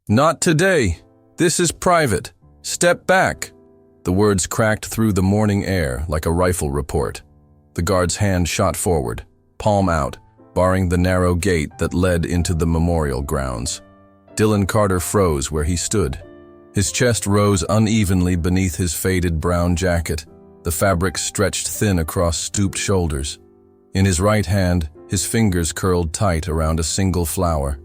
"Not today. This is private. Step back." The words cracked through the morning air like a rifle report. The guard's hand shot forward, palm out, barring the narrow gate that led into the memorial grounds. Dylan Carter froze where he stood. His chest rose unevenly beneath his faded brown jacket, the fabric stretched thin across stooped shoulders. In his right hand, his fingers curled tight around a single flower,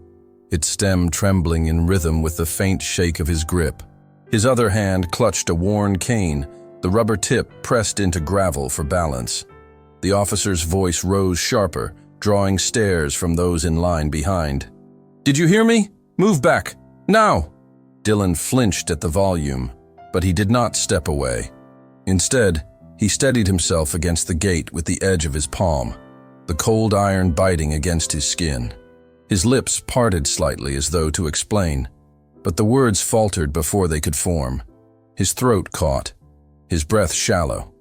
its stem trembling in rhythm with the faint shake of his grip. His other hand clutched a worn cane, the rubber tip pressed into gravel for balance. The officer's voice rose sharper, drawing stares from those in line behind. "Did you hear me? Move back, now!" Dylan flinched at the volume, but he did not step away. Instead, he steadied himself against the gate with the edge of his palm, the cold iron biting against his skin. His lips parted slightly as though to explain, but the words faltered before they could form. His throat caught, his breath shallow.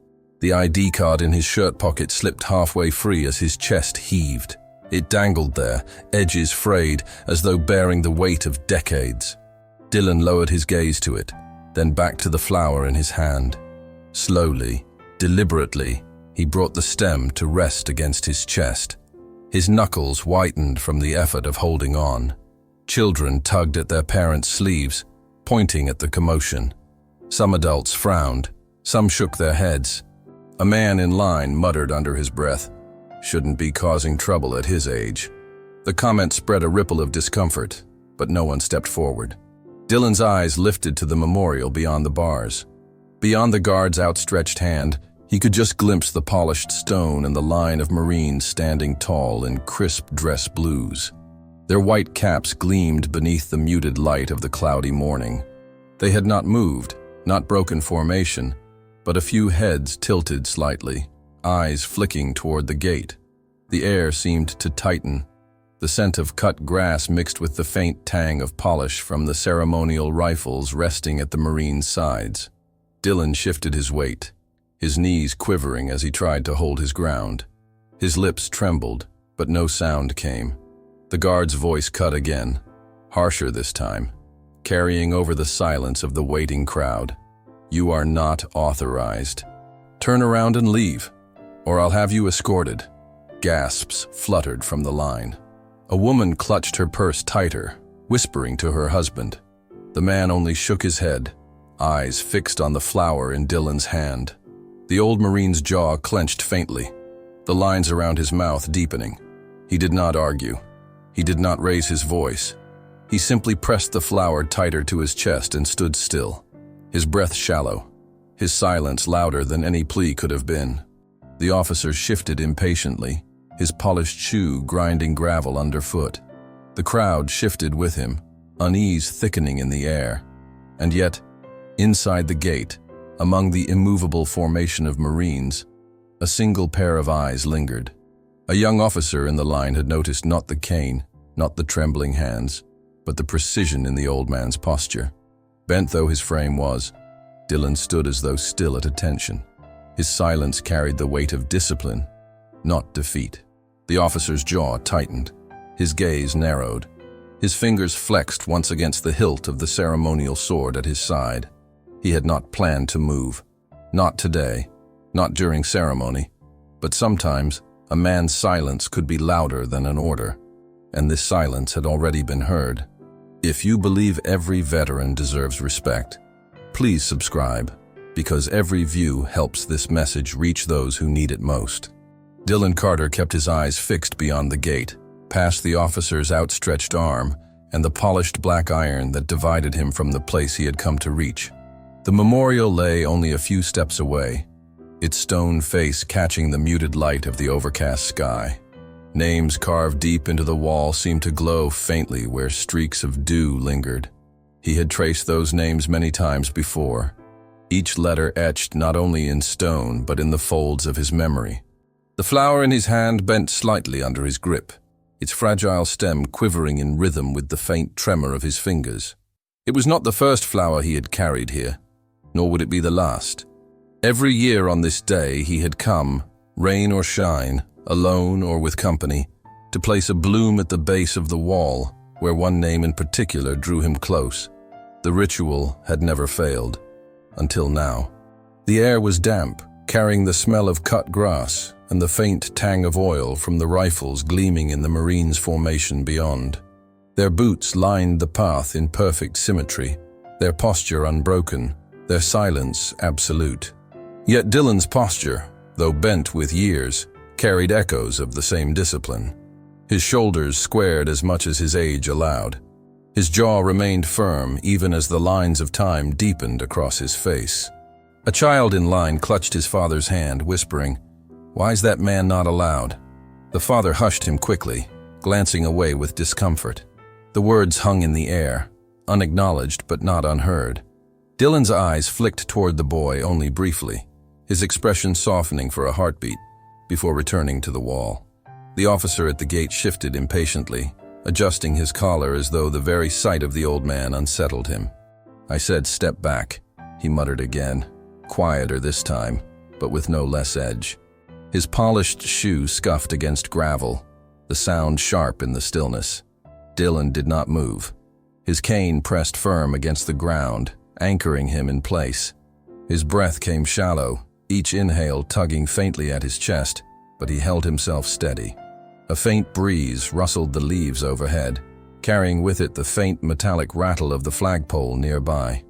The ID card in his shirt pocket slipped halfway free as his chest heaved. It dangled there, edges frayed, as though bearing the weight of decades. Dylan lowered his gaze to it, then back to the flower in his hand. Slowly, deliberately, he brought the stem to rest against his chest. His knuckles whitened from the effort of holding on. Children tugged at their parents' sleeves, pointing at the commotion. Some adults frowned, some shook their heads. A man in line muttered under his breath, "Shouldn't be causing trouble at his age." The comment spread a ripple of discomfort, but no one stepped forward. Dylan's eyes lifted to the memorial beyond the bars. Beyond the guard's outstretched hand, he could just glimpse the polished stone and the line of Marines standing tall in crisp dress blues. Their white caps gleamed beneath the muted light of the cloudy morning. They had not moved, not broken formation, but a few heads tilted slightly, eyes flicking toward the gate. The air seemed to tighten, the scent of cut grass mixed with the faint tang of polish from the ceremonial rifles resting at the Marines' sides. Dylan shifted his weight, his knees quivering as he tried to hold his ground. His lips trembled, but no sound came. The guard's voice cut again, harsher this time, carrying over the silence of the waiting crowd. "You are not authorized. Turn around and leave, or I'll have you escorted." Gasps fluttered from the line. A woman clutched her purse tighter, whispering to her husband. The man only shook his head, eyes fixed on the flower in Dylan's hand. The old Marine's jaw clenched faintly, the lines around his mouth deepening. He did not argue. He did not raise his voice. He simply pressed the flower tighter to his chest and stood still, his breath shallow, his silence louder than any plea could have been. The officer shifted impatiently, his polished shoe grinding gravel underfoot. The crowd shifted with him, unease thickening in the air. And yet, inside the gate, among the immovable formation of Marines, a single pair of eyes lingered. A young officer in the line had noticed not the cane, not the trembling hands, but the precision in the old man's posture. Bent though his frame was, Dylan stood as though still at attention. His silence carried the weight of discipline, not defeat. The officer's jaw tightened, his gaze narrowed. His fingers flexed once against the hilt of the ceremonial sword at his side. He had not planned to move. Not today, not during ceremony, but sometimes a man's silence could be louder than an order, and this silence had already been heard. If you believe every veteran deserves respect, please subscribe, because every view helps this message reach those who need it most. Dylan Carter kept his eyes fixed beyond the gate, past the officer's outstretched arm and the polished black iron that divided him from the place he had come to reach. The memorial lay only a few steps away, its stone face catching the muted light of the overcast sky. Names carved deep into the wall seemed to glow faintly where streaks of dew lingered. He had traced those names many times before, each letter etched not only in stone but in the folds of his memory. The flower in his hand bent slightly under his grip, its fragile stem quivering in rhythm with the faint tremor of his fingers. It was not the first flower he had carried here, nor would it be the last. Every year on this day he had come, rain or shine, alone or with company, to place a bloom at the base of the wall, where one name in particular drew him close. The ritual had never failed, until now. The air was damp, carrying the smell of cut grass and the faint tang of oil from the rifles gleaming in the Marines' formation beyond. Their boots lined the path in perfect symmetry, their posture unbroken, their silence absolute. Yet Dylan's posture, though bent with years, carried echoes of the same discipline. His shoulders squared as much as his age allowed. His jaw remained firm even as the lines of time deepened across his face. A child in line clutched his father's hand, whispering, "Why's that man not allowed?" The father hushed him quickly, glancing away with discomfort. The words hung in the air, unacknowledged but not unheard. Dylan's eyes flicked toward the boy only briefly, his expression softening for a heartbeat before returning to the wall. The officer at the gate shifted impatiently, adjusting his collar as though the very sight of the old man unsettled him. "I said step back," he muttered again, quieter this time, but with no less edge. His polished shoe scuffed against gravel, the sound sharp in the stillness. Dylan did not move. His cane pressed firm against the ground, anchoring him in place. His breath came shallow, each inhale tugging faintly at his chest, but he held himself steady. A faint breeze rustled the leaves overhead, carrying with it the faint metallic rattle of the flagpole nearby.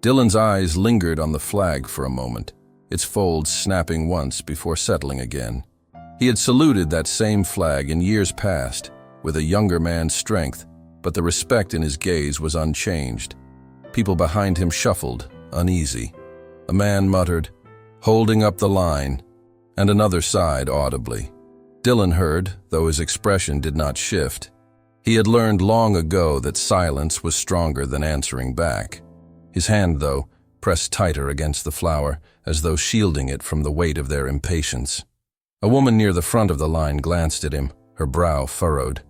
Dylan's eyes lingered on the flag for a moment, its folds snapping once before settling again. He had saluted that same flag in years past, with a younger man's strength, but the respect in his gaze was unchanged. People behind him shuffled, uneasy. A man muttered, "Holding up the line," and another sighed audibly. Dylan heard, though his expression did not shift. He had learned long ago that silence was stronger than answering back. His hand, though, pressed tighter against the flower, as though shielding it from the weight of their impatience. A woman near the front of the line glanced at him, her brow furrowed.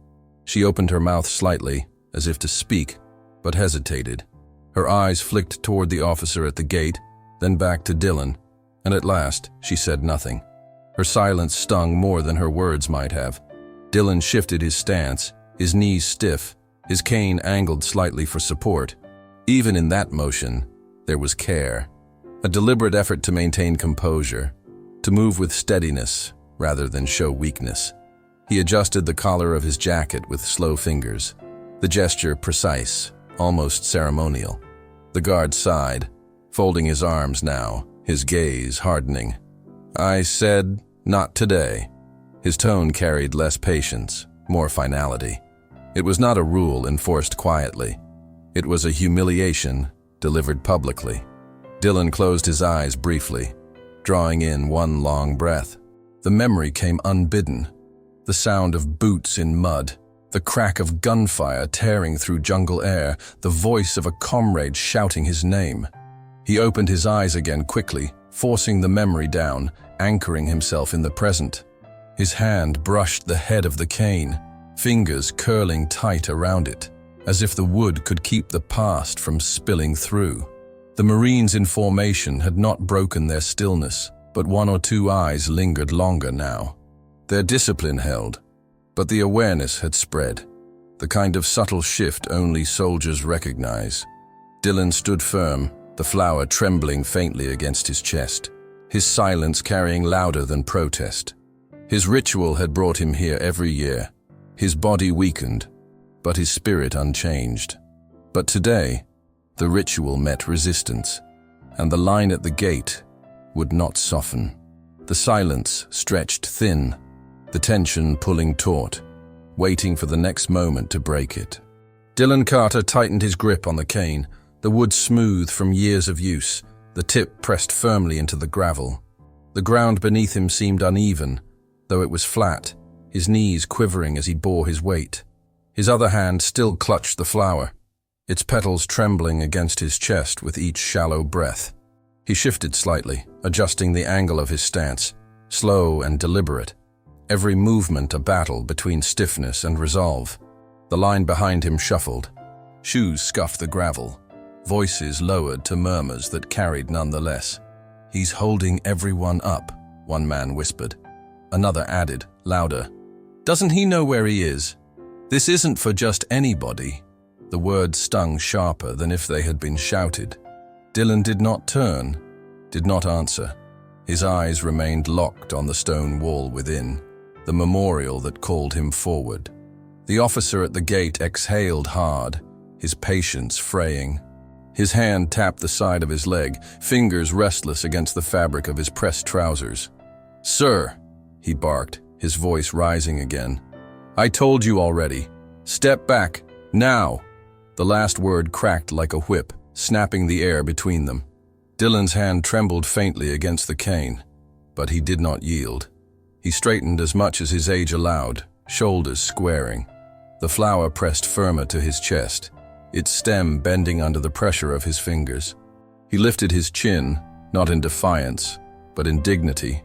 She opened her mouth slightly, as if to speak, but hesitated. Her eyes flicked toward the officer at the gate, then back to Dylan, and at last she said nothing. Her silence stung more than her words might have. Dylan shifted his stance, his knees stiff, his cane angled slightly for support. Even in that motion, there was care, a deliberate effort to maintain composure, to move with steadiness rather than show weakness. He adjusted the collar of his jacket with slow fingers, the gesture precise, almost ceremonial. The guard sighed, folding his arms now, his gaze hardening. "I said, not today." His tone carried less patience, more finality. It was not a rule enforced quietly. It was a humiliation delivered publicly. Dylan closed his eyes briefly, drawing in one long breath. The memory came unbidden. The sound of boots in mud, the crack of gunfire tearing through jungle air, the voice of a comrade shouting his name. He opened his eyes again quickly, forcing the memory down, anchoring himself in the present. His hand brushed the head of the cane, fingers curling tight around it, as if the wood could keep the past from spilling through. The Marines in formation had not broken their stillness, but one or two eyes lingered longer now. Their discipline held, but the awareness had spread, the kind of subtle shift only soldiers recognize. Dylan stood firm, the flower trembling faintly against his chest, his silence carrying louder than protest. His ritual had brought him here every year, his body weakened, but his spirit unchanged. But today, the ritual met resistance, and the line at the gate would not soften. The silence stretched thin, the tension pulling taut, waiting for the next moment to break it. Dylan Carter tightened his grip on the cane, the wood smooth from years of use, the tip pressed firmly into the gravel. The ground beneath him seemed uneven, though it was flat, his knees quivering as he bore his weight. His other hand still clutched the flower, its petals trembling against his chest with each shallow breath. He shifted slightly, adjusting the angle of his stance, slow and deliberate, every movement a battle between stiffness and resolve. The line behind him shuffled. Shoes scuffed the gravel, voices lowered to murmurs that carried nonetheless. "He's holding everyone up," one man whispered. Another added, louder, "Doesn't he know where he is? This isn't for just anybody." The words stung sharper than if they had been shouted. Dylan did not turn, did not answer. His eyes remained locked on the stone wall within, the memorial that called him forward. The officer at the gate exhaled hard, his patience fraying. His hand tapped the side of his leg, fingers restless against the fabric of his pressed trousers. "Sir," he barked, his voice rising again. "I told you already. Step back, now." The last word cracked like a whip, snapping the air between them. Dylan's hand trembled faintly against the cane, but he did not yield. He straightened as much as his age allowed, shoulders squaring. The flower pressed firmer to his chest, its stem bending under the pressure of his fingers. He lifted his chin, not in defiance, but in dignity.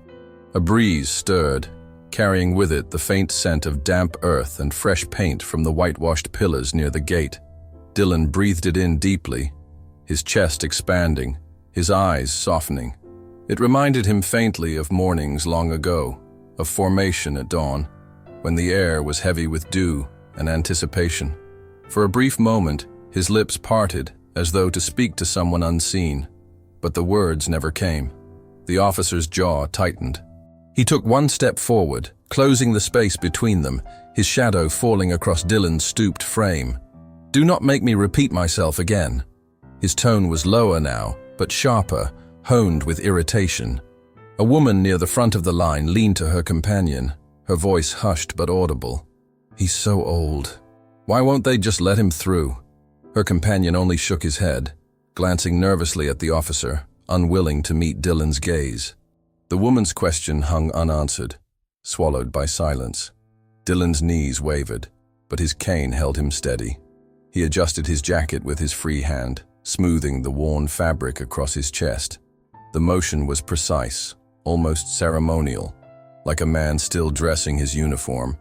A breeze stirred, carrying with it the faint scent of damp earth and fresh paint from the whitewashed pillars near the gate. Dylan breathed it in deeply, his chest expanding, his eyes softening. It reminded him faintly of mornings long ago, of formation at dawn, when the air was heavy with dew and anticipation. For a brief moment, his lips parted as though to speak to someone unseen, but the words never came. The officer's jaw tightened. He took one step forward, closing the space between them, his shadow falling across Dylan's stooped frame. "Do not make me repeat myself again." His tone was lower now, but sharper, honed with irritation. A woman near the front of the line leaned to her companion, her voice hushed but audible. "He's so old. Why won't they just let him through?" Her companion only shook his head, glancing nervously at the officer, unwilling to meet Dylan's gaze. The woman's question hung unanswered, swallowed by silence. Dylan's knees wavered, but his cane held him steady. He adjusted his jacket with his free hand, smoothing the worn fabric across his chest. The motion was precise, almost ceremonial, like a man still dressing his uniform,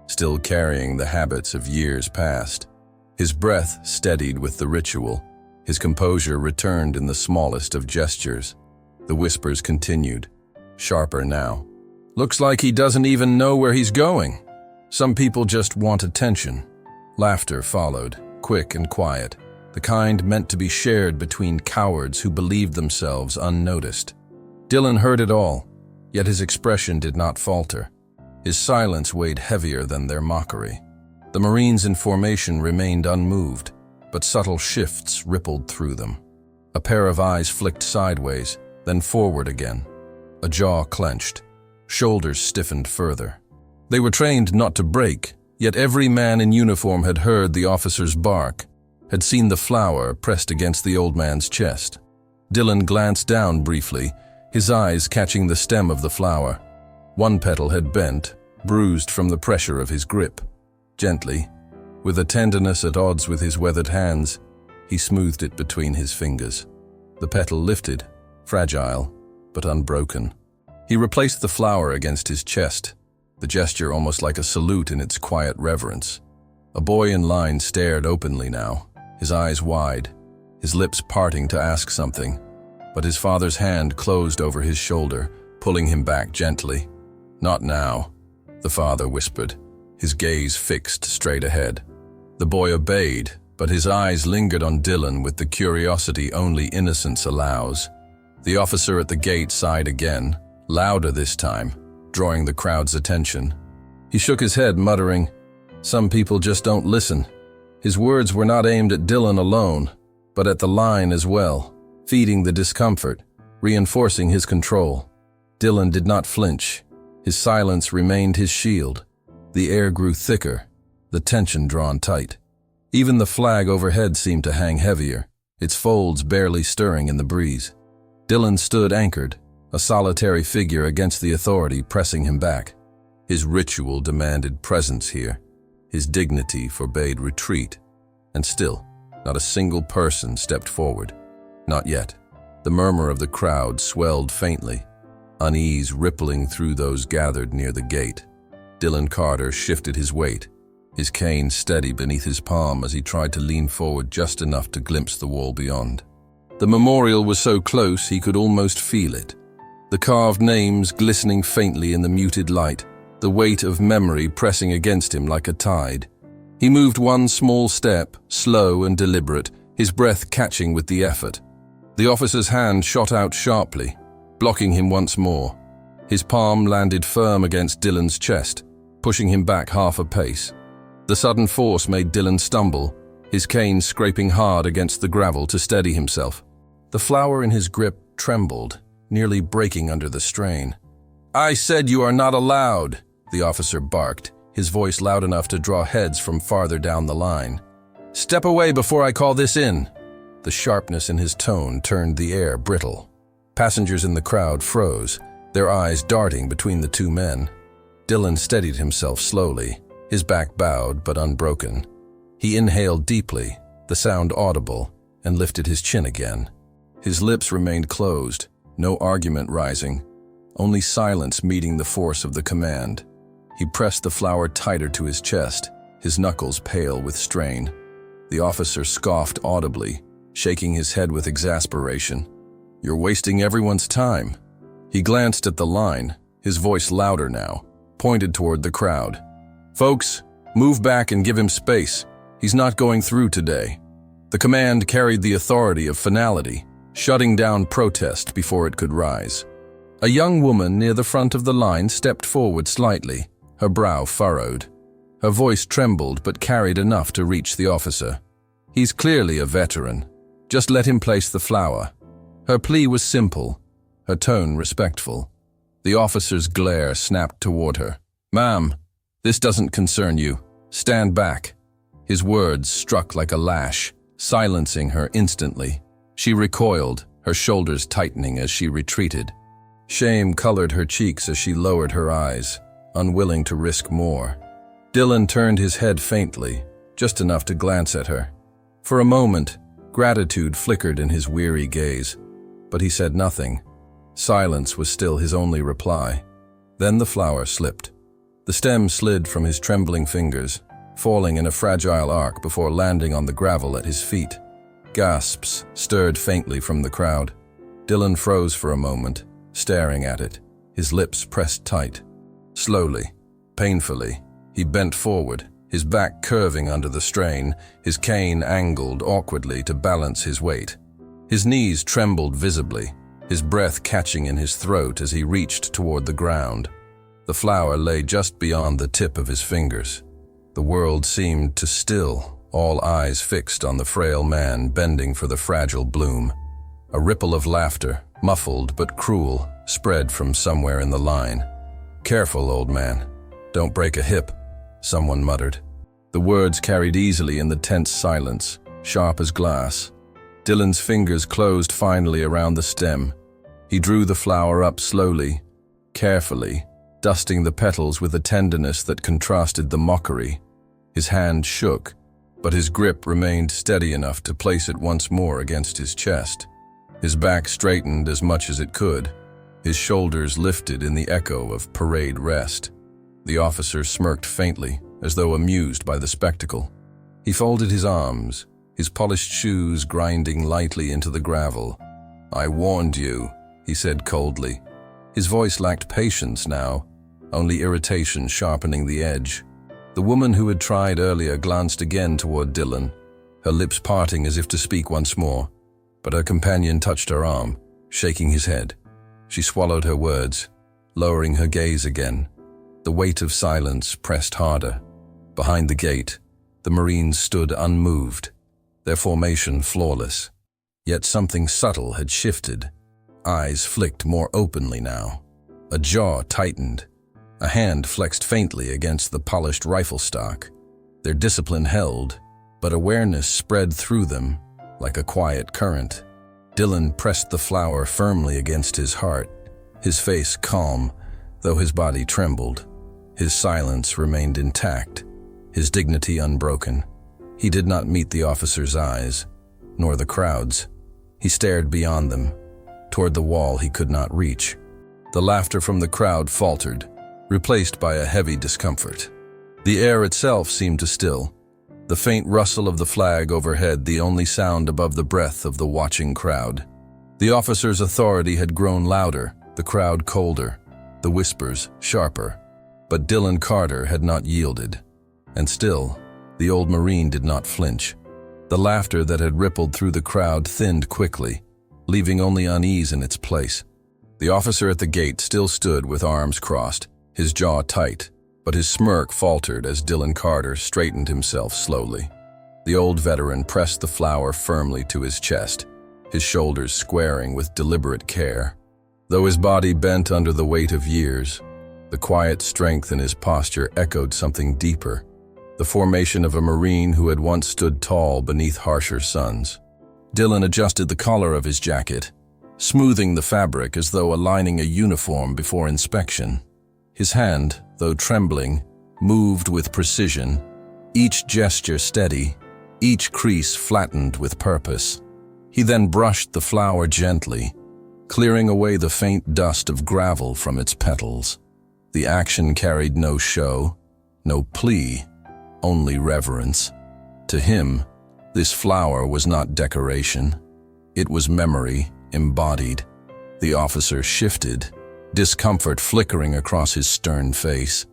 still carrying the habits of years past. His breath steadied with the ritual. His composure returned in the smallest of gestures. The whispers continued, sharper now. "Looks like he doesn't even know where he's going. Some people just want attention." Laughter followed, quick and quiet, the kind meant to be shared between cowards who believed themselves unnoticed. Dylan heard it all, yet his expression did not falter. His silence weighed heavier than their mockery. The Marines in formation remained unmoved, but subtle shifts rippled through them. A pair of eyes flicked sideways, then forward again. A jaw clenched, shoulders stiffened further. They were trained not to break, yet every man in uniform had heard the officer's bark, had seen the flower pressed against the old man's chest. Dylan glanced down briefly, his eyes catching the stem of the flower. One petal had bent, bruised from the pressure of his grip. Gently, with a tenderness at odds with his weathered hands, he smoothed it between his fingers. The petal lifted, fragile, but unbroken. He replaced the flower against his chest, the gesture almost like a salute in its quiet reverence. A boy in line stared openly now, his eyes wide, his lips parting to ask something, but his father's hand closed over his shoulder, pulling him back gently. "Not now," the father whispered, his gaze fixed straight ahead. The boy obeyed, but his eyes lingered on Dylan with the curiosity only innocence allows. The officer at the gate sighed again, louder this time, drawing the crowd's attention. He shook his head, muttering, "Some people just don't listen." His words were not aimed at Dylan alone, but at the line as well, feeding the discomfort, reinforcing his control. Dylan did not flinch. His silence remained his shield. The air grew thicker, the tension drawn tight. Even the flag overhead seemed to hang heavier, its folds barely stirring in the breeze. Dylan stood anchored, a solitary figure against the authority pressing him back. His ritual demanded presence here. His dignity forbade retreat. And still, not a single person stepped forward. Not yet. The murmur of the crowd swelled faintly, unease rippling through those gathered near the gate. Dylan Carter shifted his weight, his cane steady beneath his palm as he tried to lean forward just enough to glimpse the wall beyond. The memorial was so close he could almost feel it. The carved names glistening faintly in the muted light, the weight of memory pressing against him like a tide. He moved one small step, slow and deliberate, his breath catching with the effort. The officer's hand shot out sharply, blocking him once more. His palm landed firm against Dylan's chest, pushing him back half a pace. The sudden force made Dylan stumble, his cane scraping hard against the gravel to steady himself. The flower in his grip trembled, nearly breaking under the strain. "I said you are not allowed," the officer barked, his voice loud enough to draw heads from farther down the line. "Step away before I call this in." The sharpness in his tone turned the air brittle. Passengers in the crowd froze, their eyes darting between the two men. Dylan steadied himself slowly, his back bowed but unbroken. He inhaled deeply, the sound audible, and lifted his chin again. His lips remained closed, no argument rising, only silence meeting the force of the command. He pressed the flower tighter to his chest, his knuckles pale with strain. The officer scoffed audibly, shaking his head with exasperation. "You're wasting everyone's time." He glanced at the line, his voice louder now, pointed toward the crowd. "Folks, move back and give him space. He's not going through today." The command carried the authority of finality, shutting down protest before it could rise. A young woman near the front of the line stepped forward slightly, her brow furrowed. Her voice trembled but carried enough to reach the officer. "He's clearly a veteran. Just let him place the flower." Her plea was simple, her tone respectful. The officer's glare snapped toward her. "Ma'am, this doesn't concern you. Stand back." His words struck like a lash, silencing her instantly. She recoiled, her shoulders tightening as she retreated. Shame colored her cheeks as she lowered her eyes, unwilling to risk more. Dylan turned his head faintly, just enough to glance at her. For a moment, gratitude flickered in his weary gaze, but he said nothing. Silence was still his only reply. Then the flower slipped. The stem slid from his trembling fingers, falling in a fragile arc before landing on the gravel at his feet. Gasps stirred faintly from the crowd. Dylan froze for a moment, staring at it, his lips pressed tight. Slowly, painfully, he bent forward, his back curving under the strain, his cane angled awkwardly to balance his weight. His knees trembled visibly, his breath catching in his throat as he reached toward the ground. The flower lay just beyond the tip of his fingers. The world seemed to still, all eyes fixed on the frail man bending for the fragile bloom. A ripple of laughter, muffled but cruel, spread from somewhere in the line. "Careful, old man. Don't break a hip," someone muttered. The words carried easily in the tense silence, sharp as glass. Dylan's fingers closed finally around the stem. He drew the flower up slowly, carefully, dusting the petals with a tenderness that contrasted the mockery. His hand shook, but his grip remained steady enough to place it once more against his chest. His back straightened as much as it could, his shoulders lifted in the echo of parade rest. The officer smirked faintly, as though amused by the spectacle. He folded his arms, his polished shoes grinding lightly into the gravel. "I warned you," he said coldly. His voice lacked patience now, only irritation sharpening the edge. The woman who had tried earlier glanced again toward Dylan, her lips parting as if to speak once more, but her companion touched her arm, shaking his head. She swallowed her words, lowering her gaze again. The weight of silence pressed harder. Behind the gate, the Marines stood unmoved, their formation flawless. Yet something subtle had shifted. Eyes flicked more openly now. A jaw tightened. A hand flexed faintly against the polished rifle stock. Their discipline held, but awareness spread through them like a quiet current. Dylan pressed the flower firmly against his heart, his face calm, though his body trembled. His silence remained intact, his dignity unbroken. He did not meet the officer's eyes, nor the crowd's. He stared beyond them, toward the wall he could not reach. The laughter from the crowd faltered, replaced by a heavy discomfort. The air itself seemed to still, the faint rustle of the flag overhead the only sound above the breath of the watching crowd. The officer's authority had grown louder, the crowd colder, the whispers sharper. But Dylan Carter had not yielded. And still, The old Marine did not flinch. The laughter that had rippled through the crowd thinned quickly, leaving only unease in its place. The officer at the gate still stood with arms crossed, his jaw tight, but his smirk faltered as Dylan Carter straightened himself slowly. The old veteran pressed the flower firmly to his chest, his shoulders squaring with deliberate care. Though his body bent under the weight of years, the quiet strength in his posture echoed something deeper, the formation of a Marine who had once stood tall beneath harsher suns. Dylan adjusted the collar of his jacket, smoothing the fabric as though aligning a uniform before inspection. His hand, though trembling, moved with precision, each gesture steady, each crease flattened with purpose. He then brushed the flower gently, clearing away the faint dust of gravel from its petals. The action carried no show, no plea, only reverence. To him, this flower was not decoration. It was memory embodied. The officer shifted, discomfort flickering across his stern face.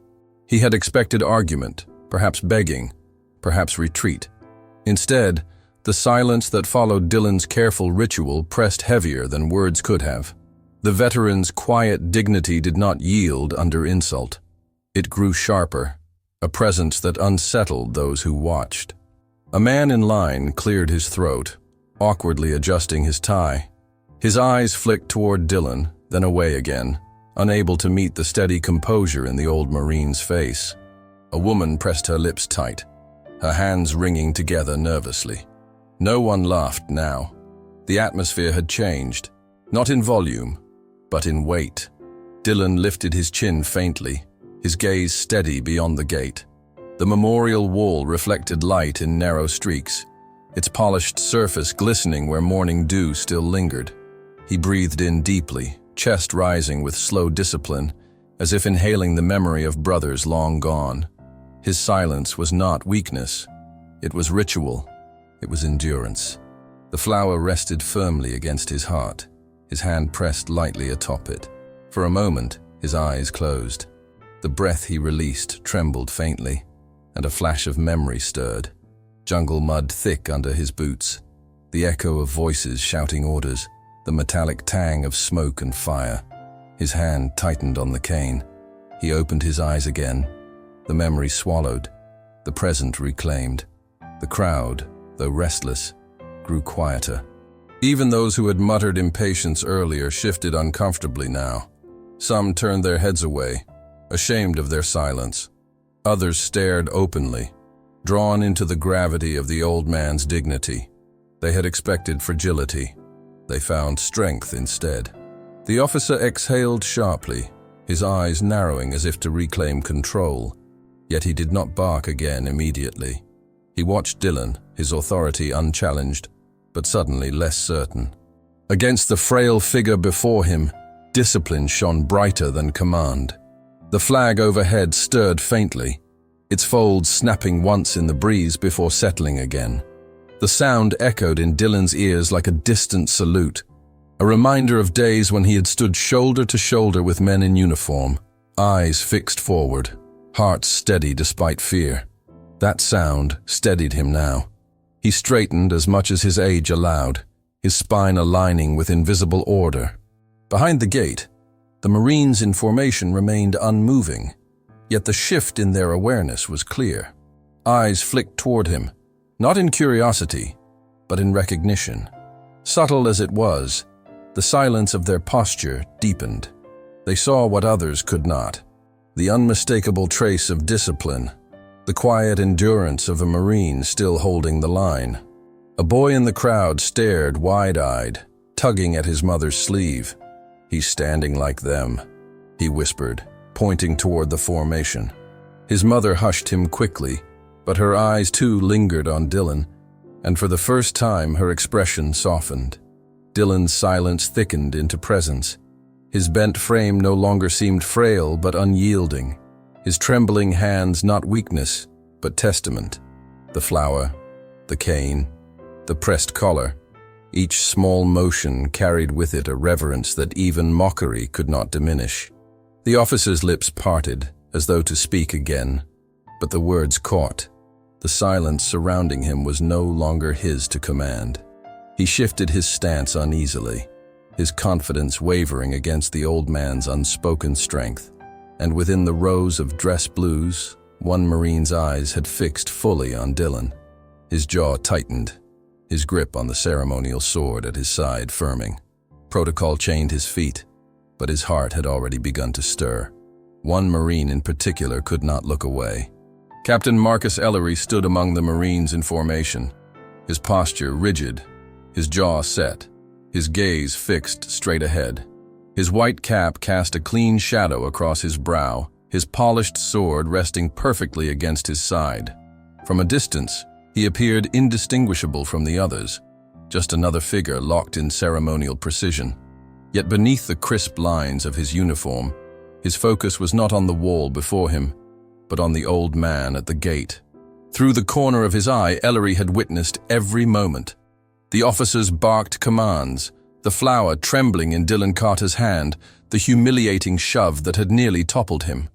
He had expected argument, perhaps begging, perhaps retreat. Instead, the silence that followed Dylan's careful ritual pressed heavier than words could have. The veteran's quiet dignity did not yield under insult. It grew sharper, a presence that unsettled those who watched. A man in line cleared his throat, awkwardly adjusting his tie. His eyes flicked toward Dylan, then away again, unable to meet the steady composure in the old Marine's face. A woman pressed her lips tight, her hands wringing together nervously. No one laughed now. The atmosphere had changed, not in volume, but in weight. Dylan lifted his chin faintly, his gaze steady beyond the gate. The memorial wall reflected light in narrow streaks, its polished surface glistening where morning dew still lingered. He breathed in deeply, chest rising with slow discipline, as if inhaling the memory of brothers long gone. His silence was not weakness. It was ritual. It was endurance. The flower rested firmly against his heart, his hand pressed lightly atop it. For a moment, his eyes closed. The breath he released trembled faintly, and a flash of memory stirred. Jungle mud thick under his boots, the echo of voices shouting orders, the metallic tang of smoke and fire. His hand tightened on the cane. He opened his eyes again, the memory swallowed, the present reclaimed. The crowd, though restless, grew quieter. Even those who had muttered impatience earlier shifted uncomfortably now. Some turned their heads away, ashamed of their silence. Others stared openly, drawn into the gravity of the old man's dignity. They had expected fragility. They found strength instead. The officer exhaled sharply, his eyes narrowing as if to reclaim control. Yet he did not bark again immediately. He watched Dylan, his authority unchallenged, but suddenly less certain. Against the frail figure before him, discipline shone brighter than command. The flag overhead stirred faintly, its folds snapping once in the breeze before settling again. The sound echoed in Dylan's ears like a distant salute, a reminder of days when he had stood shoulder to shoulder with men in uniform, eyes fixed forward, heart steady despite fear. That sound steadied him now. He straightened as much as his age allowed, his spine aligning with invisible order. Behind the gate, the Marines in formation remained unmoving, yet the shift in their awareness was clear. Eyes flicked toward him, not in curiosity, but in recognition. Subtle as it was, the silence of their posture deepened. They saw what others could not, the unmistakable trace of discipline, the quiet endurance of a Marine still holding the line. A boy in the crowd stared wide-eyed, tugging at his mother's sleeve. "He's standing like them," he whispered, pointing toward the formation. His mother hushed him quickly, but her eyes too lingered on Dylan, and for the first time her expression softened. Dylan's silence thickened into presence. His bent frame no longer seemed frail but unyielding, his trembling hands not weakness, but testament. The flower, the cane, the pressed collar, each small motion carried with it a reverence that even mockery could not diminish. The officer's lips parted, as though to speak again, but the words caught. The silence surrounding him was no longer his to command. He shifted his stance uneasily, his confidence wavering against the old man's unspoken strength. And within the rows of dress blues, one Marine's eyes had fixed fully on Dylan. His jaw tightened, his grip on the ceremonial sword at his side firming. Protocol chained his feet, but his heart had already begun to stir. One Marine in particular could not look away. Captain Marcus Ellery stood among the Marines in formation, his posture rigid, his jaw set, his gaze fixed straight ahead. His white cap cast a clean shadow across his brow, his polished sword resting perfectly against his side. From a distance, he appeared indistinguishable from the others, just another figure locked in ceremonial precision. Yet beneath the crisp lines of his uniform, his focus was not on the wall before him, but on the old man at the gate. Through the corner of his eye, Ellery had witnessed every moment. The officers barked commands, the flower trembling in Dylan Carter's hand, the humiliating shove that had nearly toppled him.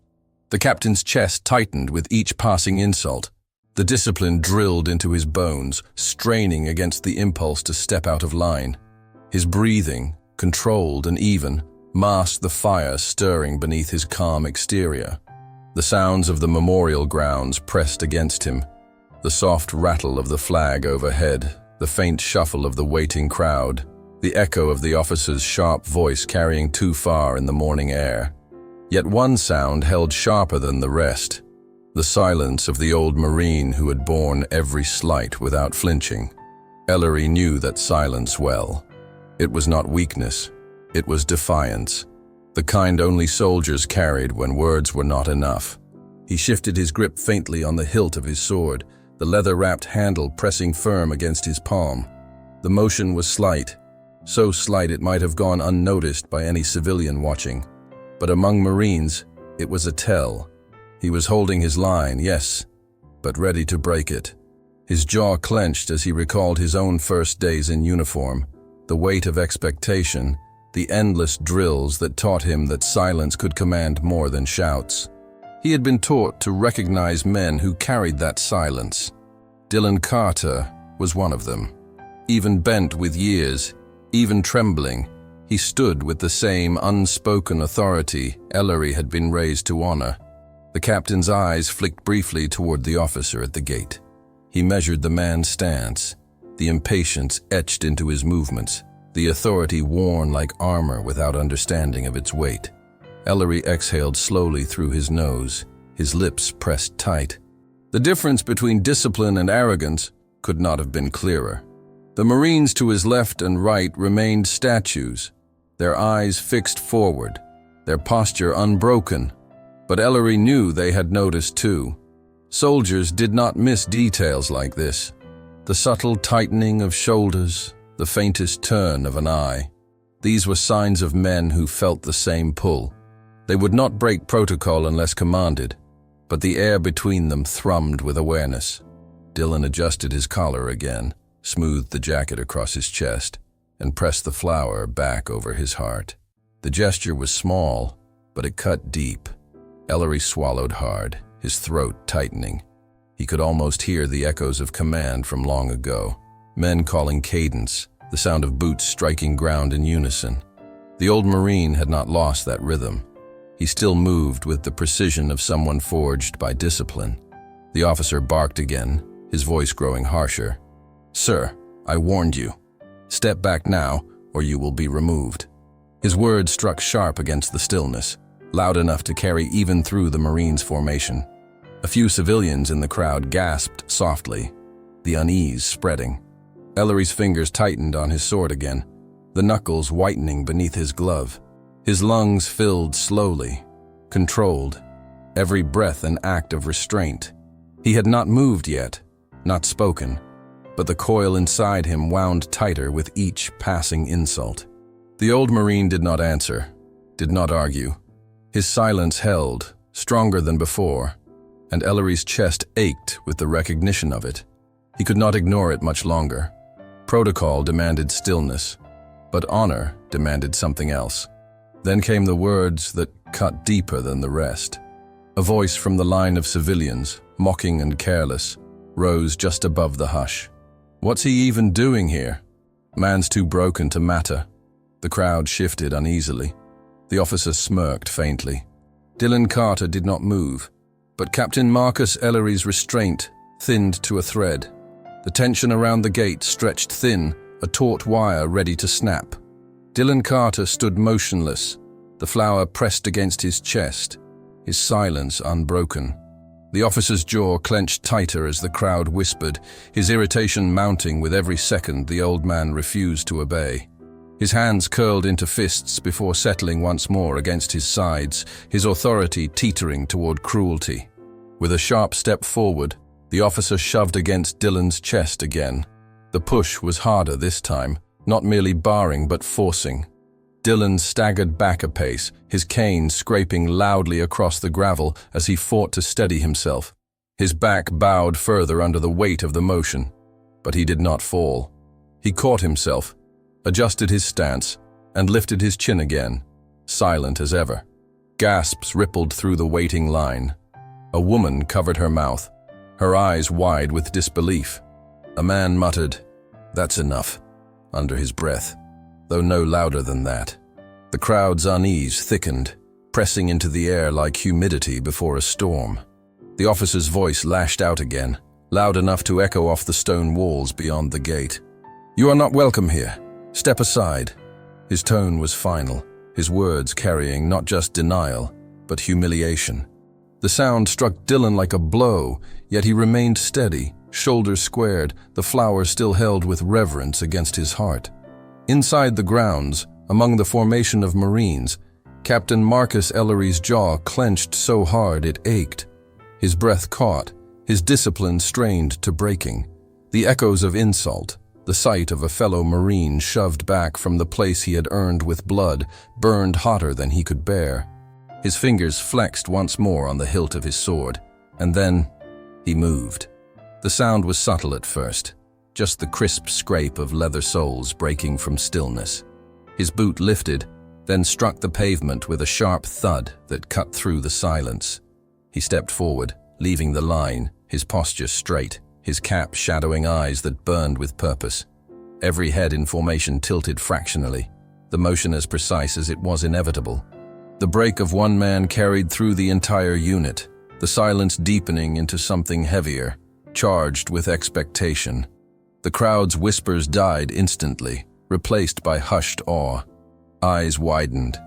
The captain's chest tightened with each passing insult. The discipline drilled into his bones, straining against the impulse to step out of line. His breathing, controlled and even, masked the fire stirring beneath his calm exterior. The sounds of the memorial grounds pressed against him, the soft rattle of the flag overhead, the faint shuffle of the waiting crowd, the echo of the officer's sharp voice carrying too far in the morning air. Yet one sound held sharper than the rest, the silence of the old Marine who had borne every slight without flinching. Ellery knew that silence well. It was not weakness, it was defiance, the kind only soldiers carried when words were not enough. He shifted his grip faintly on the hilt of his sword, the leather-wrapped handle pressing firm against his palm. The motion was slight, so slight it might have gone unnoticed by any civilian watching. But among Marines, it was a tell. He was holding his line, yes, but ready to break it. His jaw clenched as he recalled his own first days in uniform, the weight of expectation, the endless drills that taught him that silence could command more than shouts. He had been taught to recognize men who carried that silence. Dylan Carter was one of them. Even bent with years, even trembling, he stood with the same unspoken authority Ellery had been raised to honor. The captain's eyes flicked briefly toward the officer at the gate. He measured the man's stance, the impatience etched into his movements, the authority worn like armor without understanding of its weight. Ellery exhaled slowly through his nose, his lips pressed tight. The difference between discipline and arrogance could not have been clearer. The Marines to his left and right remained statues, their eyes fixed forward, their posture unbroken. But Ellery knew they had noticed too. Soldiers did not miss details like this. The subtle tightening of shoulders, the faintest turn of an eye. These were signs of men who felt the same pull. They would not break protocol unless commanded, but the air between them thrummed with awareness. Dylan adjusted his collar again, smoothed the jacket across his chest, and pressed the flower back over his heart. The gesture was small, but it cut deep. Ellery swallowed hard, his throat tightening. He could almost hear the echoes of command from long ago. Men calling cadence, the sound of boots striking ground in unison. The old Marine had not lost that rhythm. He still moved with the precision of someone forged by discipline. The officer barked again, his voice growing harsher. "Sir, I warned you. Step back now, or you will be removed." His words struck sharp against the stillness, loud enough to carry even through the Marines' formation. A few civilians in the crowd gasped softly, the unease spreading. Ellery's fingers tightened on his sword again, the knuckles whitening beneath his glove. His lungs filled slowly, controlled, every breath an act of restraint. He had not moved yet, not spoken, but the coil inside him wound tighter with each passing insult. The old Marine did not answer, did not argue. His silence held, stronger than before, and Ellery's chest ached with the recognition of it. He could not ignore it much longer. Protocol demanded stillness, but honor demanded something else. Then came the words that cut deeper than the rest. A voice from the line of civilians, mocking and careless. rose just above the hush. What's he even doing here? Man's too broken to matter. The crowd shifted uneasily. The officer smirked faintly. Dylan Carter did not move, but Captain Marcus Ellery's restraint thinned to a thread. The tension around the gate stretched thin, a taut wire ready to snap. Dylan Carter stood motionless, the flower pressed against his chest, his silence unbroken. The officer's jaw clenched tighter as the crowd whispered, his irritation mounting with every second the old man refused to obey. His hands curled into fists before settling once more against his sides, his authority teetering toward cruelty. With a sharp step forward, the officer shoved against Dylan's chest again. The push was harder this time, not merely barring but forcing. Dylan staggered back a pace, his cane scraping loudly across the gravel as he fought to steady himself. His back bowed further under the weight of the motion, but he did not fall. He caught himself, adjusted his stance, and lifted his chin again, silent as ever. Gasps rippled through the waiting line. A woman covered her mouth, her eyes wide with disbelief. A man muttered, "That's enough," under his breath, though no louder than that. The crowd's unease thickened, pressing into the air like humidity before a storm. The officer's voice lashed out again, loud enough to echo off the stone walls beyond the gate. "You are not welcome here. Step aside." His tone was final, his words carrying not just denial, but humiliation. The sound struck Dylan like a blow, yet he remained steady, shoulders squared, the flower still held with reverence against his heart. Inside the grounds, among the formation of Marines, Captain Marcus Ellery's jaw clenched so hard it ached. His breath caught, his discipline strained to breaking. The echoes of insult, the sight of a fellow Marine shoved back from the place he had earned with blood, burned hotter than he could bear. His fingers flexed once more on the hilt of his sword, and then he moved. The sound was subtle at first, just the crisp scrape of leather soles breaking from stillness. His boot lifted, then struck the pavement with a sharp thud that cut through the silence. He stepped forward, leaving the line, his posture straight, his cap shadowing eyes that burned with purpose. Every head in formation tilted fractionally, the motion as precise as it was inevitable. The break of one man carried through the entire unit, the silence deepening into something heavier, charged with expectation. The crowd's whispers died instantly, replaced by hushed awe. Eyes widened,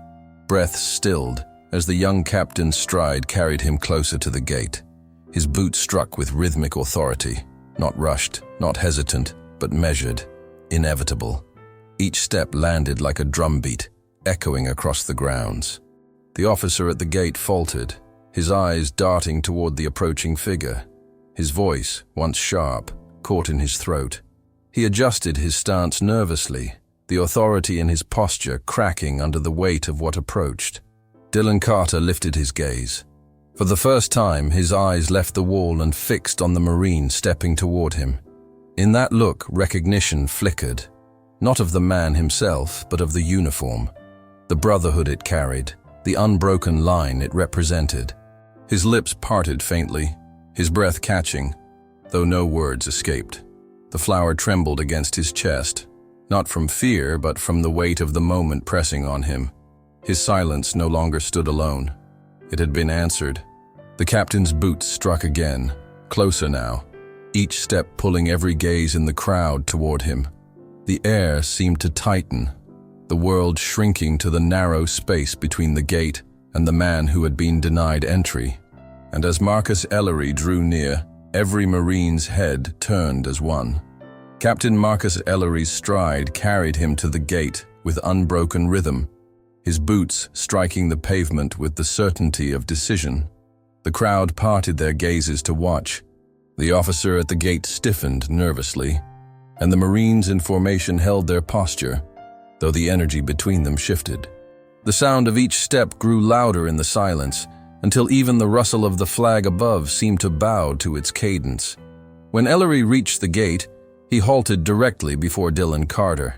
breath stilled, as the young captain's stride carried him closer to the gate. His boot struck with rhythmic authority, not rushed, not hesitant, but measured, inevitable. Each step landed like a drumbeat, echoing across the grounds. The officer at the gate faltered, his eyes darting toward the approaching figure. His voice, once sharp, caught in his throat. He adjusted his stance nervously, the authority in his posture cracking under the weight of what approached. Dylan Carter lifted his gaze. For the first time, his eyes left the wall and fixed on the Marine stepping toward him. In that look, recognition flickered, not of the man himself, but of the uniform, the brotherhood it carried, the unbroken line it represented. His lips parted faintly, his breath catching, though no words escaped. The flower trembled against his chest, not from fear, but from the weight of the moment pressing on him. His silence no longer stood alone. It had been answered. The captain's boots struck again, closer now, each step pulling every gaze in the crowd toward him. The air seemed to tighten, the world shrinking to the narrow space between the gate and the man who had been denied entry. And as Marcus Ellery drew near, every Marine's head turned as one. Captain Marcus Ellery's stride carried him to the gate with unbroken rhythm, his boots striking the pavement with the certainty of decision. The crowd parted their gazes to watch. The officer at the gate stiffened nervously, and the Marines in formation held their posture, though the energy between them shifted. The sound of each step grew louder in the silence, until even the rustle of the flag above seemed to bow to its cadence. When Ellery reached the gate, he halted directly before Dylan Carter.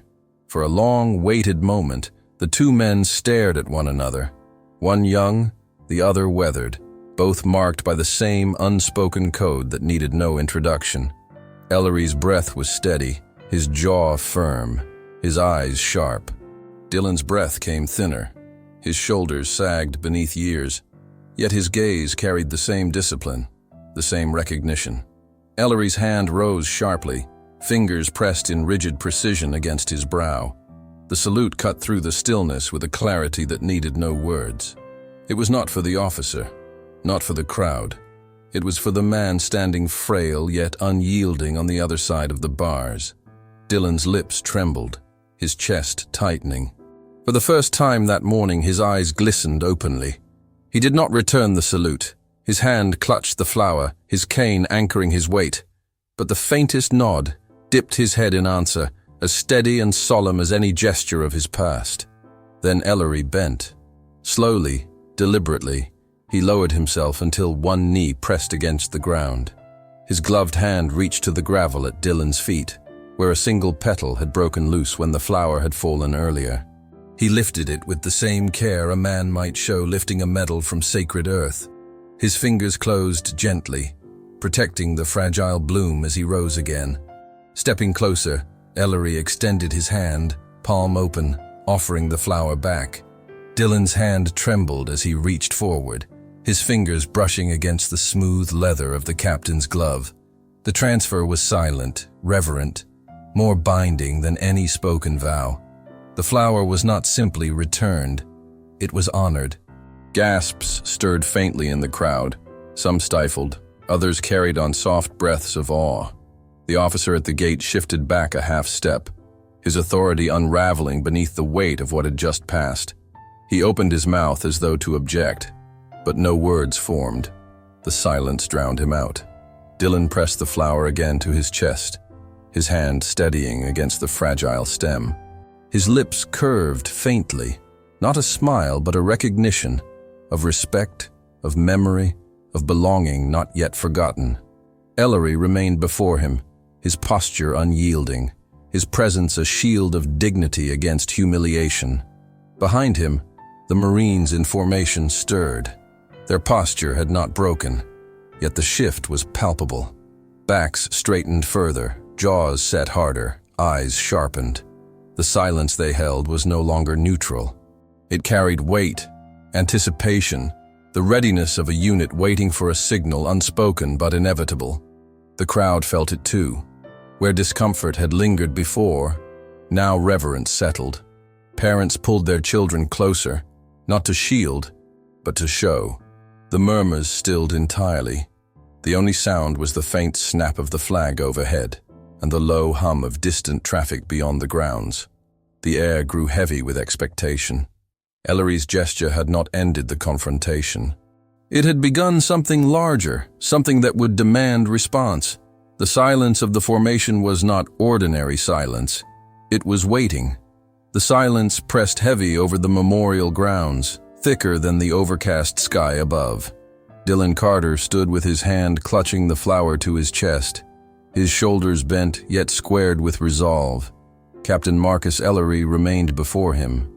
For a long, weighted moment, the two men stared at one another, one young, the other weathered, both marked by the same unspoken code that needed no introduction. Ellery's breath was steady, his jaw firm, his eyes sharp. Dylan's breath came thinner. His shoulders sagged beneath years, yet his gaze carried the same discipline, the same recognition. Ellery's hand rose sharply, fingers pressed in rigid precision against his brow. The salute cut through the stillness with a clarity that needed no words. It was not for the officer, not for the crowd. It was for the man standing frail yet unyielding on the other side of the bars. Dylan's lips trembled, his chest tightening. For the first time that morning, his eyes glistened openly. He did not return the salute. His hand clutched the flower, his cane anchoring his weight. But the faintest nod dipped his head in answer, as steady and solemn as any gesture of his past. Then Ellery bent. Slowly, deliberately, he lowered himself until one knee pressed against the ground. His gloved hand reached to the gravel at Dylan's feet, where a single petal had broken loose when the flower had fallen earlier. He lifted it with the same care a man might show lifting a medal from sacred earth. His fingers closed gently, protecting the fragile bloom as he rose again. Stepping closer, Ellery extended his hand, palm open, offering the flower back. Dylan's hand trembled as he reached forward, his fingers brushing against the smooth leather of the captain's glove. The transfer was silent, reverent, more binding than any spoken vow. The flower was not simply returned, it was honored. Gasps stirred faintly in the crowd, some stifled, others carried on soft breaths of awe. The officer at the gate shifted back a half step, his authority unraveling beneath the weight of what had just passed. He opened his mouth as though to object, but no words formed. The silence drowned him out. Dylan pressed the flower again to his chest, his hand steadying against the fragile stem. His lips curved faintly, not a smile but a recognition of respect, of memory, of belonging not yet forgotten. Ellery remained before him, his posture unyielding, his presence a shield of dignity against humiliation. Behind him, the Marines in formation stirred. Their posture had not broken, yet the shift was palpable. Backs straightened further, jaws set harder, eyes sharpened. The silence they held was no longer neutral. It carried weight, anticipation, the readiness of a unit waiting for a signal unspoken but inevitable. The crowd felt it too. Where discomfort had lingered before, now reverence settled. Parents pulled their children closer, not to shield, but to show. The murmurs stilled entirely. The only sound was the faint snap of the flag overhead and the low hum of distant traffic beyond the grounds. The air grew heavy with expectation. Ellery's gesture had not ended the confrontation. It had begun something larger, something that would demand response. The silence of the formation was not ordinary silence. It was waiting. The silence pressed heavy over the memorial grounds, thicker than the overcast sky above. Dylan Carter stood with his hand clutching the flower to his chest, his shoulders bent yet squared with resolve. Captain Marcus Ellery remained before him,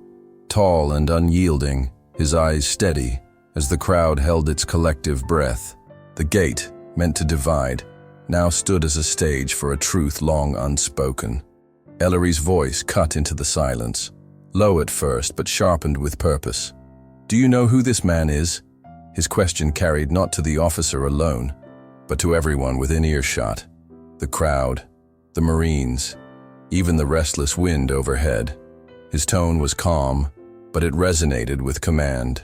tall and unyielding, his eyes steady as the crowd held its collective breath. The gate, meant to divide, now stood as a stage for a truth long unspoken. Ellery's voice cut into the silence, low at first but sharpened with purpose. "Do you know who this man is?" His question carried not to the officer alone, but to everyone within earshot. The crowd, the Marines, even the restless wind overhead. His tone was calm, but it resonated with command.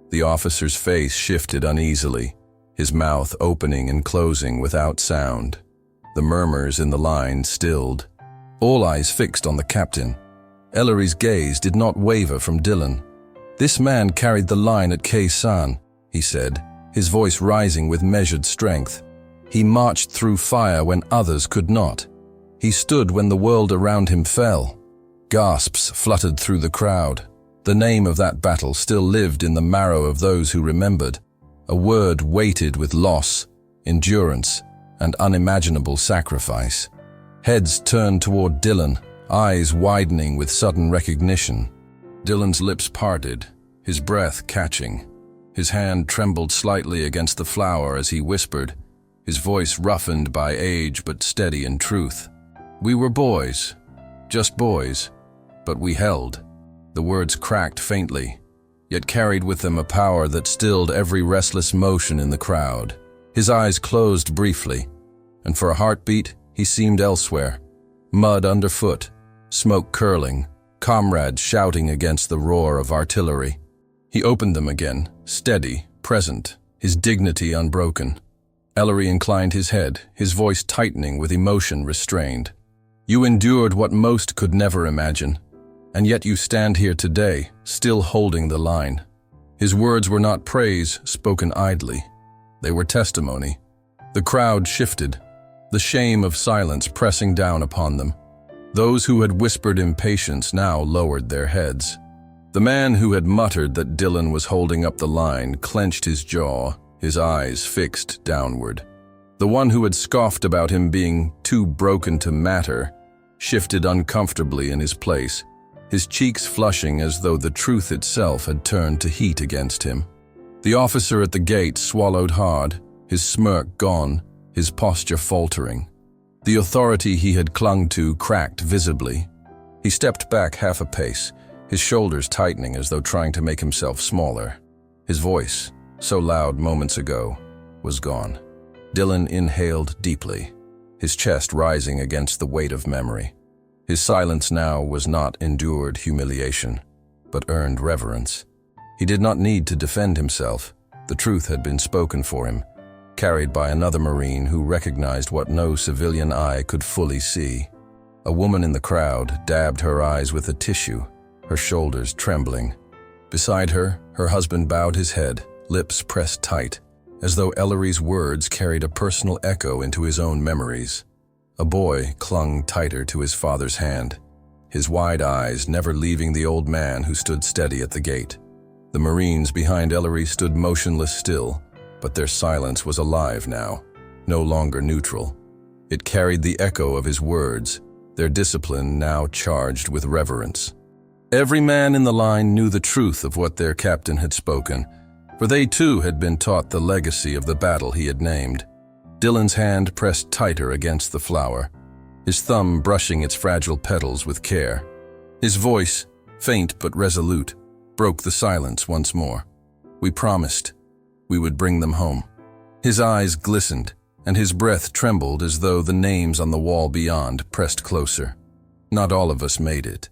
The officer's face shifted uneasily, his mouth opening and closing without sound. The murmurs in the line stilled, all eyes fixed on the captain. Ellery's gaze did not waver from Dylan. "This man carried the line at Khe Sanh," he said, his voice rising with measured strength. "He marched through fire when others could not. He stood when the world around him fell." Gasps fluttered through the crowd. The name of that battle still lived in the marrow of those who remembered, a word weighted with loss, endurance, and unimaginable sacrifice. Heads turned toward Dylan, eyes widening with sudden recognition. Dylan's lips parted, his breath catching. His hand trembled slightly against the flower as he whispered, his voice roughened by age but steady in truth. "We were boys, just boys, but we held." The words cracked faintly, yet carried with them a power that stilled every restless motion in the crowd. His eyes closed briefly, and for a heartbeat he seemed elsewhere. Mud underfoot, smoke curling, comrades shouting against the roar of artillery. He opened them again, steady, present, his dignity unbroken. Ellery inclined his head, his voice tightening with emotion restrained. "You endured what most could never imagine, and yet you stand here today, still holding the line." His words were not praise spoken idly. They were testimony. The crowd shifted, the shame of silence pressing down upon them. Those who had whispered impatience now lowered their heads. The man who had muttered that Dillon was holding up the line clenched his jaw, his eyes fixed downward. The one who had scoffed about him being too broken to matter shifted uncomfortably in his place, his cheeks flushing as though the truth itself had turned to heat against him. The officer at the gate swallowed hard, his smirk gone, his posture faltering. The authority he had clung to cracked visibly. He stepped back half a pace, his shoulders tightening as though trying to make himself smaller. His voice, so loud moments ago, was gone. Dillon inhaled deeply, his chest rising against the weight of memory. His silence now was not endured humiliation, but earned reverence. He did not need to defend himself. The truth had been spoken for him, carried by another Marine who recognized what no civilian eye could fully see. A woman in the crowd dabbed her eyes with a tissue, her shoulders trembling. Beside her, her husband bowed his head, lips pressed tight, as though Ellery's words carried a personal echo into his own memories. A boy clung tighter to his father's hand, his wide eyes never leaving the old man who stood steady at the gate. The Marines behind Ellery stood motionless still, but their silence was alive now, no longer neutral. It carried the echo of his words, their discipline now charged with reverence. Every man in the line knew the truth of what their captain had spoken, for they too had been taught the legacy of the battle he had named. Dillon's hand pressed tighter against the flower, his thumb brushing its fragile petals with care. His voice, faint but resolute, broke the silence once more. "We promised we would bring them home." His eyes glistened, and his breath trembled as though the names on the wall beyond pressed closer. Not all of us made it.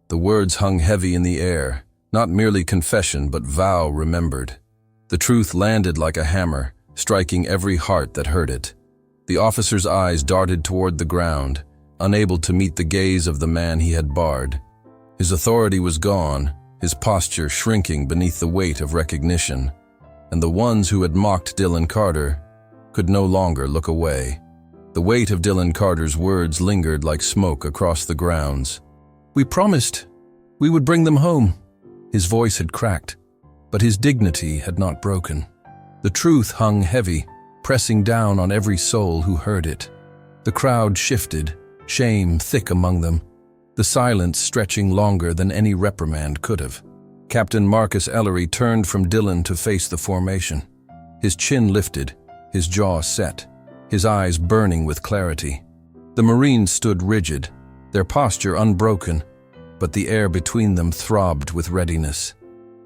The words hung heavy in the air, not merely confession but vow remembered. The truth landed like a hammer, striking every heart that heard it. The officer's eyes darted toward the ground, unable to meet the gaze of the man he had barred. His authority was gone, his posture shrinking beneath the weight of recognition, and the ones who had mocked Dillon Carter could no longer look away. The weight of Dillon Carter's words lingered like smoke across the grounds. "We promised we would bring them home." His voice had cracked, but his dignity had not broken. The truth hung heavy, pressing down on every soul who heard it. The crowd shifted, shame thick among them, the silence stretching longer than any reprimand could have. Captain Marcus Ellery turned from Dillon to face the formation. His chin lifted, his jaw set, his eyes burning with clarity. The Marines stood rigid, their posture unbroken, but the air between them throbbed with readiness.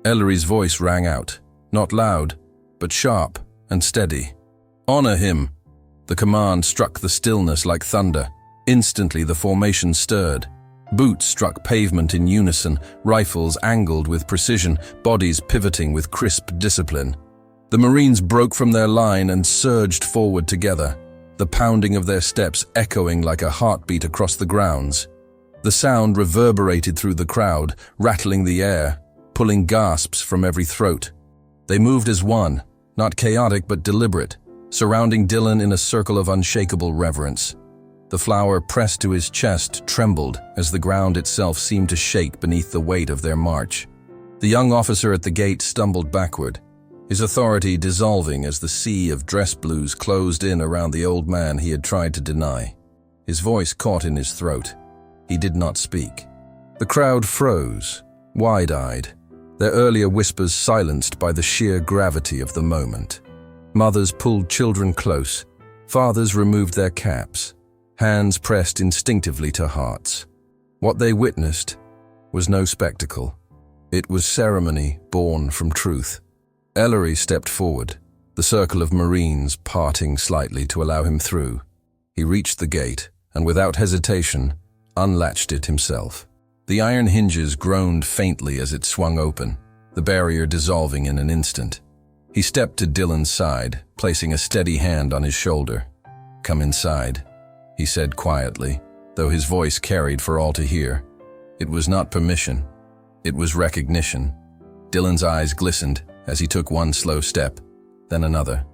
Ellery's voice rang out, not loud, but sharp and steady. "Honor him!" The command struck the stillness like thunder. Instantly the formation stirred. Boots struck pavement in unison, rifles angled with precision, bodies pivoting with crisp discipline. The Marines broke from their line and surged forward together, the pounding of their steps echoing like a heartbeat across the grounds. The sound reverberated through the crowd, rattling the air, pulling gasps from every throat. They moved as one, not chaotic but deliberate, surrounding Dillon in a circle of unshakable reverence. The flower pressed to his chest trembled as the ground itself seemed to shake beneath the weight of their march. The young officer at the gate stumbled backward, his authority dissolving as the sea of dress blues closed in around the old man he had tried to deny. His voice caught in his throat. He did not speak. The crowd froze, wide-eyed, their earlier whispers silenced by the sheer gravity of the moment. Mothers pulled children close, fathers removed their caps, hands pressed instinctively to hearts. What they witnessed was no spectacle. It was ceremony born from truth. Ellery stepped forward, the circle of Marines parting slightly to allow him through. He reached the gate, and without hesitation, unlatched it himself. The iron hinges groaned faintly as it swung open, the barrier dissolving in an instant. He stepped to Dylan's side, placing a steady hand on his shoulder. "Come inside," he said quietly, though his voice carried for all to hear. It was not permission. It was recognition. Dylan's eyes glistened as he took one slow step, then another.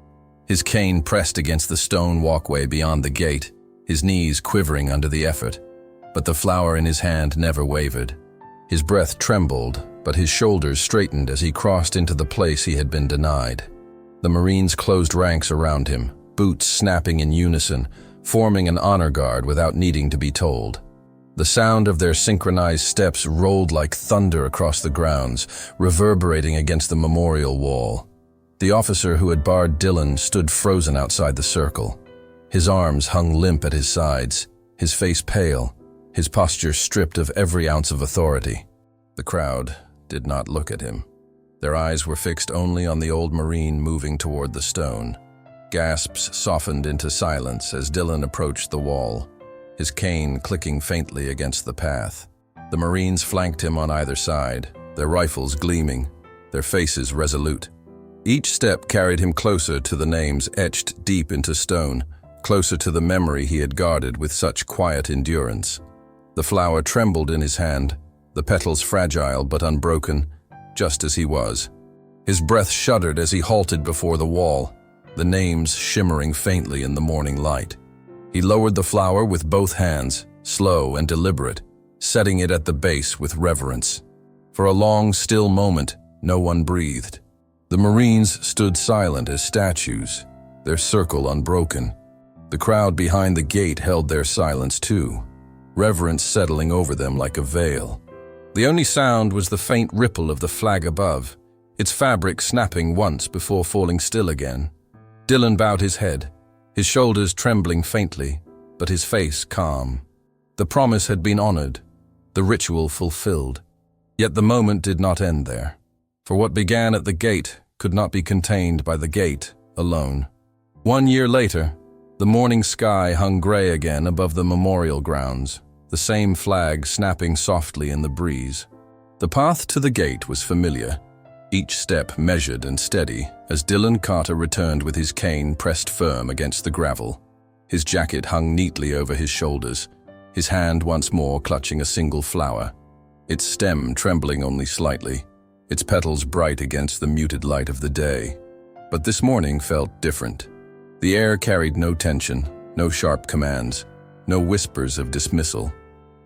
His cane pressed against the stone walkway beyond the gate, his knees quivering under the effort. But the flower in his hand never wavered. His breath trembled, but his shoulders straightened as he crossed into the place he had been denied. The Marines closed ranks around him, boots snapping in unison, forming an honor guard without needing to be told. The sound of their synchronized steps rolled like thunder across the grounds, reverberating against the memorial wall. The officer who had barred Dylan stood frozen outside the circle. His arms hung limp at his sides, his face pale, his posture stripped of every ounce of authority. The crowd did not look at him. Their eyes were fixed only on the old Marine moving toward the stone. Gasps softened into silence as Dylan approached the wall, his cane clicking faintly against the path. The Marines flanked him on either side, their rifles gleaming, their faces resolute. Each step carried him closer to the names etched deep into stone, closer to the memory he had guarded with such quiet endurance. The flower trembled in his hand, the petals fragile but unbroken, just as he was. His breath shuddered as he halted before the wall, the names shimmering faintly in the morning light. He lowered the flower with both hands, slow and deliberate, setting it at the base with reverence. For a long, still moment, no one breathed. The Marines stood silent as statues, their circle unbroken. The crowd behind the gate held their silence too, reverence settling over them like a veil. The only sound was the faint ripple of the flag above, its fabric snapping once before falling still again. Dylan bowed his head, his shoulders trembling faintly, but his face calm. The promise had been honored, the ritual fulfilled. Yet the moment did not end there, for what began at the gate could not be contained by the gate alone. 1 year later, the morning sky hung gray again above the memorial grounds, the same flag snapping softly in the breeze. The path to the gate was familiar, each step measured and steady as Dylan Carter returned with his cane pressed firm against the gravel. His jacket hung neatly over his shoulders, his hand once more clutching a single flower, its stem trembling only slightly, its petals bright against the muted light of the day. But this morning felt different. The air carried no tension, no sharp commands, no whispers of dismissal.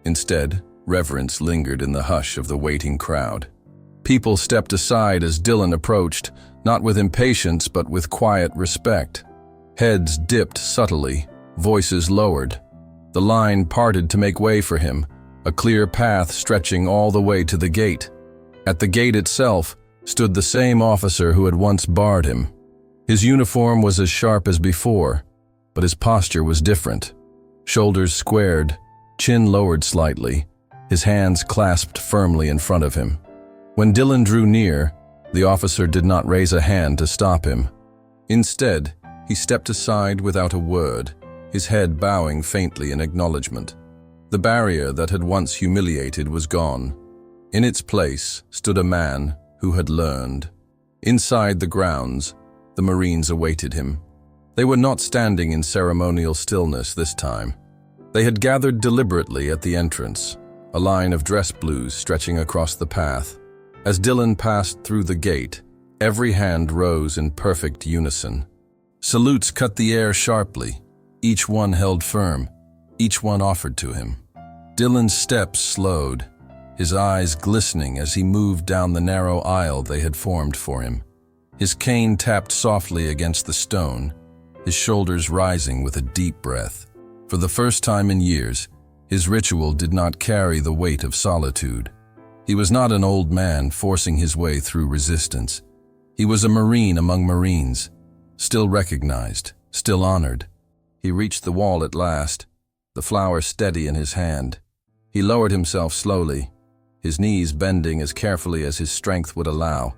Instead, reverence lingered in the hush of the waiting crowd. People stepped aside as Dylan approached, not with impatience but with quiet respect. Heads dipped subtly, voices lowered. The line parted to make way for him, a clear path stretching all the way to the gate. At the gate itself stood the same officer who had once barred him. His uniform was as sharp as before, but his posture was different. Shoulders squared, chin lowered slightly, his hands clasped firmly in front of him. When Dylan drew near, the officer did not raise a hand to stop him. Instead, he stepped aside without a word, his head bowing faintly in acknowledgement. The barrier that had once humiliated was gone. In its place stood a man who had learned. Inside the grounds, the Marines awaited him. They were not standing in ceremonial stillness this time. They had gathered deliberately at the entrance, a line of dress blues stretching across the path. As Dylan passed through the gate, every hand rose in perfect unison. Salutes cut the air sharply, each one held firm, each one offered to him. Dylan's steps slowed, his eyes glistening as he moved down the narrow aisle they had formed for him. His cane tapped softly against the stone, his shoulders rising with a deep breath. For the first time in years, his ritual did not carry the weight of solitude. He was not an old man forcing his way through resistance. He was a Marine among Marines, still recognized, still honored. He reached the wall at last, the flower steady in his hand. He lowered himself slowly, his knees bending as carefully as his strength would allow,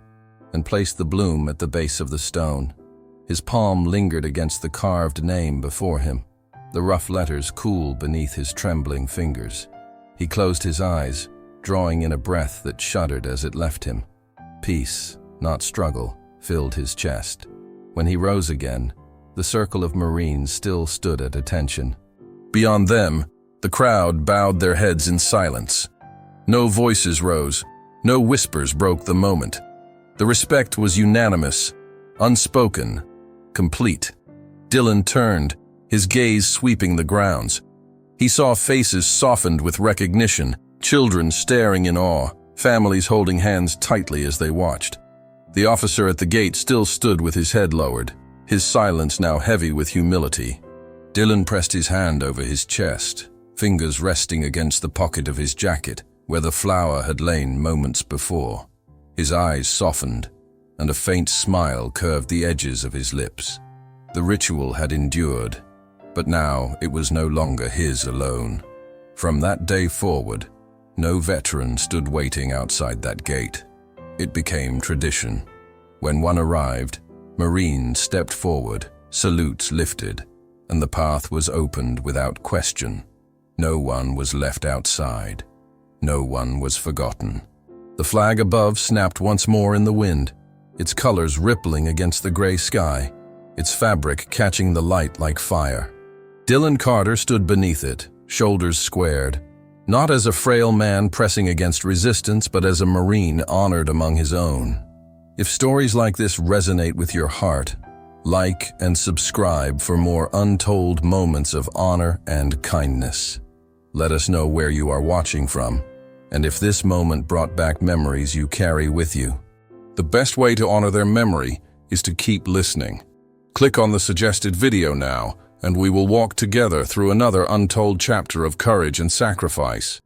and placed the bloom at the base of the stone. His palm lingered against the carved name before him, the rough letters cool beneath his trembling fingers. He closed his eyes, drawing in a breath that shuddered as it left him. Peace, not struggle, filled his chest. When he rose again, the circle of Marines still stood at attention. Beyond them, the crowd bowed their heads in silence. No voices rose, no whispers broke the moment. The respect was unanimous, unspoken, complete. Dylan turned, his gaze sweeping the grounds. He saw faces softened with recognition, children staring in awe, families holding hands tightly as they watched. The officer at the gate still stood with his head lowered, his silence now heavy with humility. Dylan pressed his hand over his chest, fingers resting against the pocket of his jacket, where the flower had lain moments before. His eyes softened, and a faint smile curved the edges of his lips. The ritual had endured, but now it was no longer his alone. From that day forward, no veteran stood waiting outside that gate. It became tradition. When one arrived, Marines stepped forward, salutes lifted, and the path was opened without question. No one was left outside. No one was forgotten. The flag above snapped once more in the wind, its colors rippling against the gray sky, its fabric catching the light like fire. Dylan Carter stood beneath it, shoulders squared, not as a frail man pressing against resistance, but as a Marine honored among his own. If stories like this resonate with your heart, like and subscribe for more untold moments of honor and kindness. Let us know where you are watching from, and if this moment brought back memories you carry with you. The best way to honor their memory is to keep listening. Click on the suggested video now, and we will walk together through another untold chapter of courage and sacrifice.